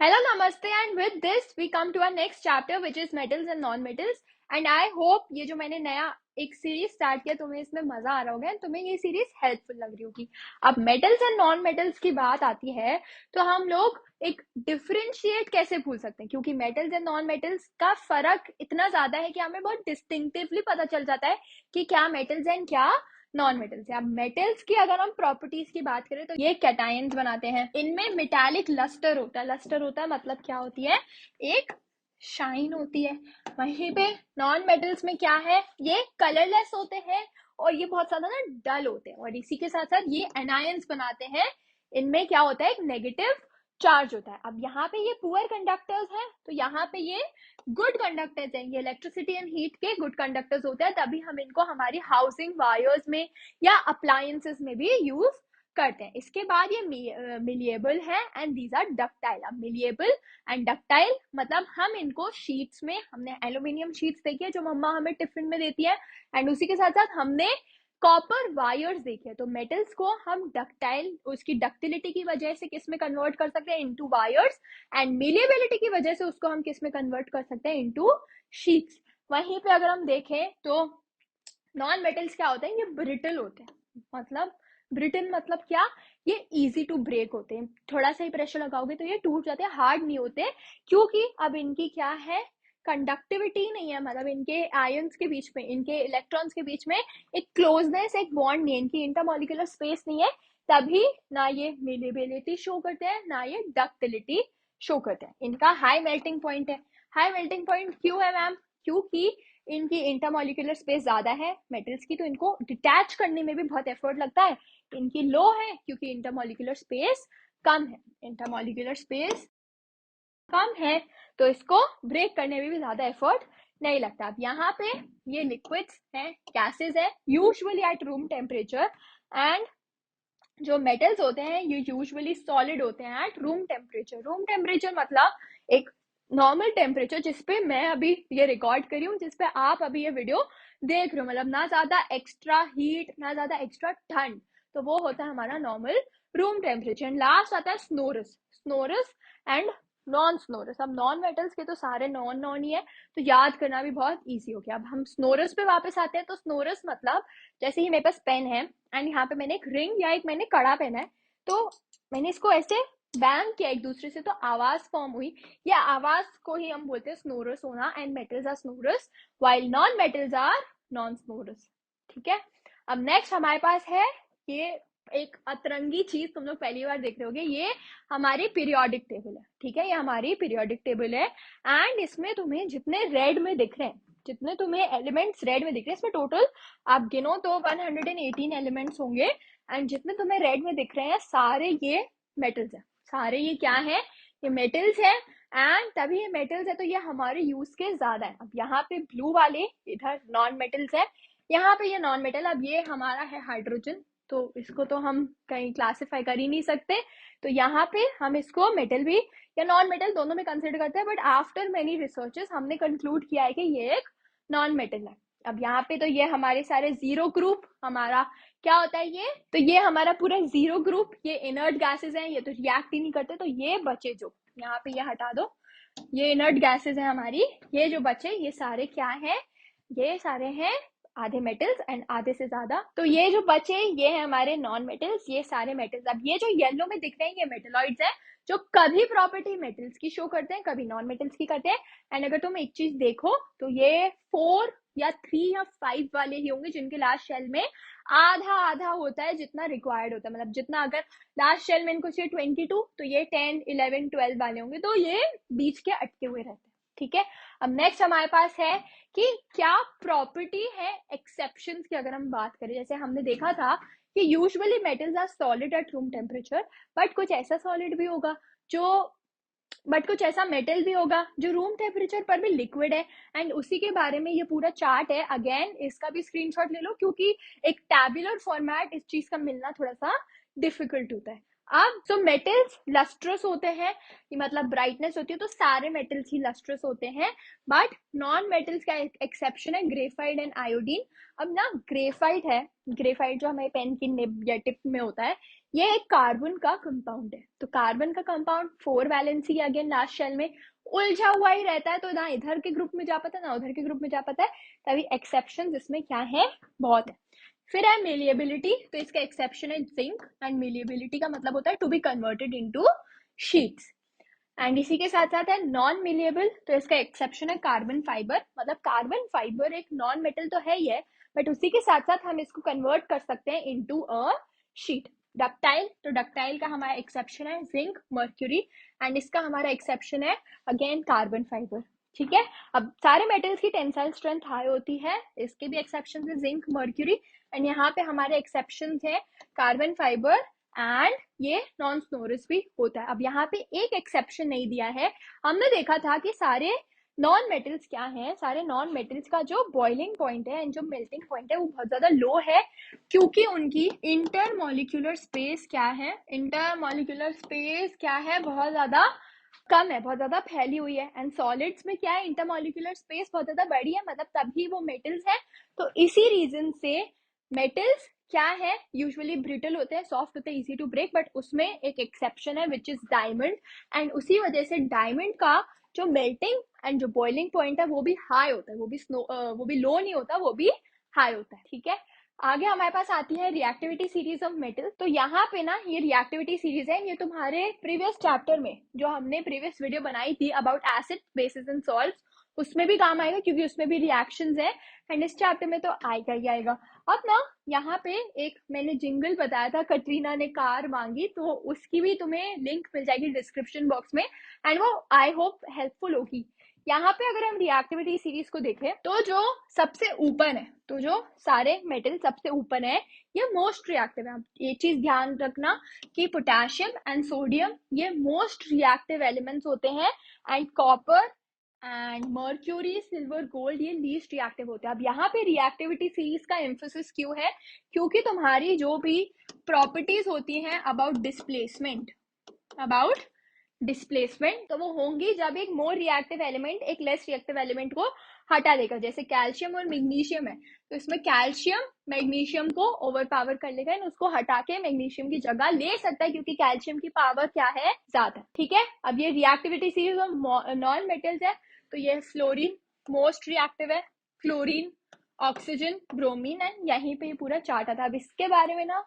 Hello, Namaste, and with this we come to our next chapter which is metals and non-metals. And I hope ये जो मैंने नया एक series start किया तुम्हें इसमें मजा आ रहा होगा, तुम्हें ये सीरीज हेल्पफुल लग रही होगी। अब मेटल्स एंड नॉन मेटल्स की बात आती है तो हम लोग एक डिफरेंशिएट कैसे भूल सकते हैं, क्योंकि मेटल्स एंड नॉन मेटल्स का फर्क इतना ज्यादा है कि हमें बहुत डिस्टिंक्टिवली पता चल जाता है कि क्या मेटल्स एंड क्या नॉन मेटल्स है। अब मेटल्स की अगर हम प्रॉपर्टीज की बात करें तो ये कैटायंस बनाते हैं, इनमें मेटालिक लस्टर होता है। लस्टर होता है मतलब क्या होती है, एक शाइन होती है। वहीं पे नॉन मेटल्स में क्या है, ये कलरलेस होते हैं और ये बहुत ज्यादा ना डल होते हैं, और इसी के साथ साथ ये एनायंस बनाते हैं। इनमें क्या होता है, एक नेगेटिव चार्ज होता है। अब यहाँ पे ये पुअर कंडक्टर्स हैं तो यहाँ पे ये गुड कंडक्टर्स हैं, ये इलेक्ट्रिसिटी एंड हीट के गुड कंडक्टर्स होते हैं, तभी हम इनको हमारी हाउसिंग वायर्स में या अप्लायंसेस में भी यूज करते हैं। इसके बाद ये मिलिएबल है एंड दीज आर डक्टाइल। अब मिलिएबल एंड डक्टाइल मतलब हम इनको शीट्स में, हमने एल्यूमिनियम शीट्स देखी है जो मम्मा हमें टिफिन में देती है, एंड उसी के साथ साथ हमने कॉपर वायर्स देखे। तो मेटल्स को हम डक्टाइल, उसकी डक्टिलिटी की वजह से किस में कन्वर्ट कर सकते हैं, इनटू वायर्स, एंड मिलिएबिलिटी की वजह से उसको हम किस में कन्वर्ट कर सकते हैं, इनटू शीट्स। वहीं पे अगर हम देखें तो नॉन मेटल्स क्या होते हैं, ये ब्रिटल होते हैं। मतलब ब्रिटल मतलब क्या, ये इजी टू ब्रेक होते हैं, थोड़ा सा ही प्रेशर लगाओगे तो ये टूट जाते हैं, हार्ड नहीं होते, क्योंकि अब इनकी क्या है, कंडक्टिविटी नहीं है। मतलब इनके आयंस के बीच में, इनके इलेक्ट्रॉन्स के बीच में एक क्लोजनेस, एक बॉन्ड नहीं है, इनकी इंटरमॉलिक्यूलर स्पेस नहीं है, तभी ना ये मिलिबिलिटी शो करते हैं ना ये डक्टिलिटी शो करते हैं। इनका हाई मेल्टिंग पॉइंट है। हाई मेल्टिंग पॉइंट क्यों है मैम, क्योंकि इनकी इंटरमॉलिक्यूलर स्पेस ज्यादा है मेटल्स की, तो इनको डिटैच करने में भी बहुत एफर्ट लगता है। इनकी लो है क्योंकि इंटरमॉलिक्यूलर स्पेस कम है। इंटरमॉलिक्यूलर स्पेस कम है तो इसको ब्रेक करने में भी ज्यादा एफर्ट नहीं लगता। अब यहाँ पे ये लिक्विड्स हैं, गैसेस है, usually eight room temperature, and जो मेटल्स होते हैं ये यूजुअली सॉलिड होते हैं eight room temperature. Room temperature मतलब एक नॉर्मल टेम्परेचर जिसपे मैं अभी ये रिकॉर्ड करी हूँ, जिसपे आप अभी ये वीडियो देख रहे हो, मतलब ना ज्यादा एक्स्ट्रा हीट ना ज्यादा एक्स्ट्रा ठंड, तो वो होता है हमारा नॉर्मल रूम टेम्परेचर। लास्ट आता है स्नोरस। स्नोरस एंड नॉन स्नोरस। अब नॉन मेटल्स के तो सारे नॉन नॉन ही है, तो याद करना भी बहुत इजी हो गया। अब हम स्नोरस पे वापस आते हैं। तो स्नोरस मतलब जैसे ही मेरे पास पेन है एंड यहाँ पे मैंने एक रिंग या एक मैंने कड़ा पहना है, तो मैंने इसको ऐसे बैंग किया एक दूसरे से, तो आवाज फॉर्म हुई। ये आवाज को ही हम बोलते हैं स्नोरस होना, and metals are sonorous while non metals are non sonorous. ठीक है। अब नेक्स्ट हमारे पास है ये एक अतरंगी चीज, तुम लोग पहली बार देख रहे होगे, ये हमारी पीरियोडिक टेबल है। ठीक है, ये हमारी पीरियोडिक टेबल है, एंड इसमें तुम्हें जितने रेड में दिख रहे हैं, जितने तुम्हें एलिमेंट्स रेड में दिख रहे हैं, इसमें टोटल आप गिनो तो 118 एलिमेंट्स होंगे, एंड जितने तुम्हें रेड में दिख रहे हैं सारे ये मेटल्स हैं। सारे ये क्या है, ये मेटल्स है, एंड तभी ये मेटल्स है तो ये हमारे यूज के ज्यादा है। अब यहाँ पे ब्लू वाले इधर नॉन मेटल्स है, यहाँ पे ये नॉन मेटल। अब ये हमारा है हाइड्रोजन, तो इसको तो हम कहीं क्लासिफाई कर ही नहीं सकते, तो यहाँ पे हम इसको मेटल भी या नॉन मेटल दोनों में कंसिडर करते हैं, बट आफ्टर मेनी रिसर्चेस हमने कंक्लूड किया है कि ये एक नॉन मेटल है। अब यहाँ पे तो ये हमारे सारे जीरो ग्रुप हमारा क्या होता है, ये तो ये हमारा पूरा जीरो ग्रुप, ये इनर्ट गैसेस हैं, ये तो रिएक्ट ही नहीं करते, तो ये बचे जो यहाँ पे ये हटा दो, ये इनर्ट गैसेस है हमारी, ये जो बचे ये सारे क्या है, ये सारे हैं आधे मेटल्स एंड आधे से ज्यादा, तो ये जो बचे ये है हमारे नॉन मेटल्स, ये सारे मेटल्स। अब ये जो येलो में दिख रहे हैं ये मेटलॉइड्स हैं, जो कभी प्रॉपर्टी मेटल्स की शो करते हैं कभी नॉन मेटल्स की करते हैं। एंड अगर तुम एक चीज देखो तो ये 4 या 3 या 5 वाले ही होंगे जिनके लास्ट शेल में आधा आधा होता है जितना रिक्वायर्ड होता है। मतलब जितना अगर लास्ट शेल में इनको चाहिए 22, तो ये 10 11 12 वाले होंगे, तो ये बीच के अटके हुए रहते हैं। ठीक है। अब नेक्स्ट हमारे पास है कि क्या प्रॉपर्टी है एक्सेप्शंस की। अगर हम बात करें, जैसे हमने देखा था कि usually metals are solid at room temperature, but कुछ ऐसा सॉलिड भी होगा जो, बट कुछ ऐसा मेटल भी होगा जो रूम टेम्परेचर पर भी लिक्विड है, एंड उसी के बारे में ये पूरा चार्ट है। अगेन इसका भी स्क्रीनशॉट ले लो, क्योंकि एक टैबुलर फॉर्मेट इस चीज का मिलना थोड़ा सा डिफिकल्ट होता है। अब so मेटल्स लस्ट्रस होते हैं, मतलब ब्राइटनेस होती है, तो सारे मेटल्स ही लस्ट्रस होते हैं, बट नॉन मेटल्स का एक्सेप्शन है ग्रेफाइट एंड आयोडीन। अब ना ग्रेफाइट है, ग्रेफाइट जो हमारे पेन की निब या टिप में होता है, ये एक कार्बन का कंपाउंड है। तो कार्बन का compound 4 valency again last shell में उलझा हुआ ही रहता है, तो ना इधर के ग्रुप में जा पाता है ना उधर के ग्रुप में जा पाता है, तभी एक्सेप्शन इसमें क्या है, बहुत है। फिर है मेलिएबिलिटी, तो इसका एक्सेप्शन है जिंक, एंड मेलिएबिलिटी का मतलब होता है to be converted into sheets. And इसी के साथ साथ है नॉन मिलिएबल, तो इसका एक्सेप्शन है कार्बन फाइबर, मतलब कार्बन फाइबर एक नॉन मेटल तो है ही है, बट उसी के साथ साथ हम इसको कन्वर्ट कर सकते हैं इनटू अ शीट। डक्टाइल, तो डक्टाइल का हमारा एक्सेप्शन है जिंक मर्क्यूरी, एंड इसका हमारा एक्सेप्शन है अगेन कार्बन फाइबर। ठीक है, अब सारे मेटल्स की टेंसाइल स्ट्रेंथ हाई होती है, इसके भी एक्सेप्शन है जिंक मर्क्यूरी, एंड यहाँ पे हमारे एक्सेप्शन है कार्बन फाइबर एंड ये नॉन स्नोरस भी होता है। अब यहाँ पे एक एक्सेप्शन नहीं दिया है, हमने देखा था कि सारे नॉन मेटल्स क्या है, सारे नॉन मेटल्स का जो बॉइलिंग पॉइंट है एंड जो मेल्टिंग पॉइंट है वो बहुत ज्यादा लो है, क्योंकि उनकी इंटरमोलिक्यूलर स्पेस क्या है, इंटरमोलिक्यूलर स्पेस क्या है, बहुत ज्यादा कम है, बहुत ज्यादा फैली हुई है। एंड सॉलिड्स में क्या है, इंटरमोलिक्यूलर स्पेस बहुत ज्यादा बड़ी है, मतलब तभी वो मेटल्स है। तो इसी रीजन से मेटल्स क्या है, यूजुअली ब्रिटल होते हैं, सॉफ्ट होते हैं, इजी टू ब्रेक, बट उसमें एक एक्सेप्शन है विच इज डायमंड, एंड उसी वजह से डायमंड का जो मेल्टिंग एंड जो बॉइलिंग पॉइंट है वो भी हाई होता है, वो भी लो नहीं होता, वो भी हाई होता है। ठीक है, आगे हमारे पास आती है रिएक्टिविटी सीरीज ऑफ मेटल। तो यहाँ पे ना ये रिएक्टिविटी सीरीज है, ये तुम्हारे प्रीवियस चैप्टर में जो हमने प्रीवियस वीडियो बनाई थी about acid basis and salts, उसमें भी काम आएगा, क्योंकि उसमें भी रिएक्शंस है, एंड इस चैप्टर में तो आएगा ही आएगा। अब ना यहाँ पे एक मैंने जिंगल बताया था, कटरीना ने कार मांगी, तो उसकी भी तुम्हें लिंक मिल जाएगी डिस्क्रिप्शन बॉक्स में, एंड वो आई होप हेल्पफुल होगी। यहाँ पे अगर हम रिएक्टिविटी सीरीज को देखें, तो जो सबसे ऊपर है, तो जो सारे मेटल सबसे ऊपर है, ये मोस्ट रिएक्टिव है। आप ये चीज ध्यान रखना कि पोटेशियम एंड सोडियम ये मोस्ट रिएक्टिव एलिमेंट्स होते हैं, and copper and mercury silver gold ये लीस्ट रिएक्टिव होते हैं। अब यहाँ पे रिएक्टिविटी सीरीज का एम्फोसिस क्यों है, क्योंकि तुम्हारी जो भी प्रॉपर्टीज होती हैं अबाउट डिस्प्लेसमेंट, तो वो होंगी जब एक मोर रिएक्टिव एलिमेंट एक लेस रिएक्टिव एलिमेंट को हटा देगा। जैसे कैल्शियम और मैग्नीशियम है, तो इसमें कैल्शियम मैग्नीशियम को ओवरपावर कर लेगा, उसको हटा के मैग्नीशियम की जगह ले सकता है, क्योंकि कैल्शियम की पावर क्या है, ज्यादा। ठीक है, अब ये reactivity series of non metals है, तो ये फ्लोरीन मोस्ट रिएक्टिव है, फ्लोरीन, ऑक्सीजन, ब्रोमीन, एंड यहीं पे पूरा चार्ट आता है। अब इसके बारे में ना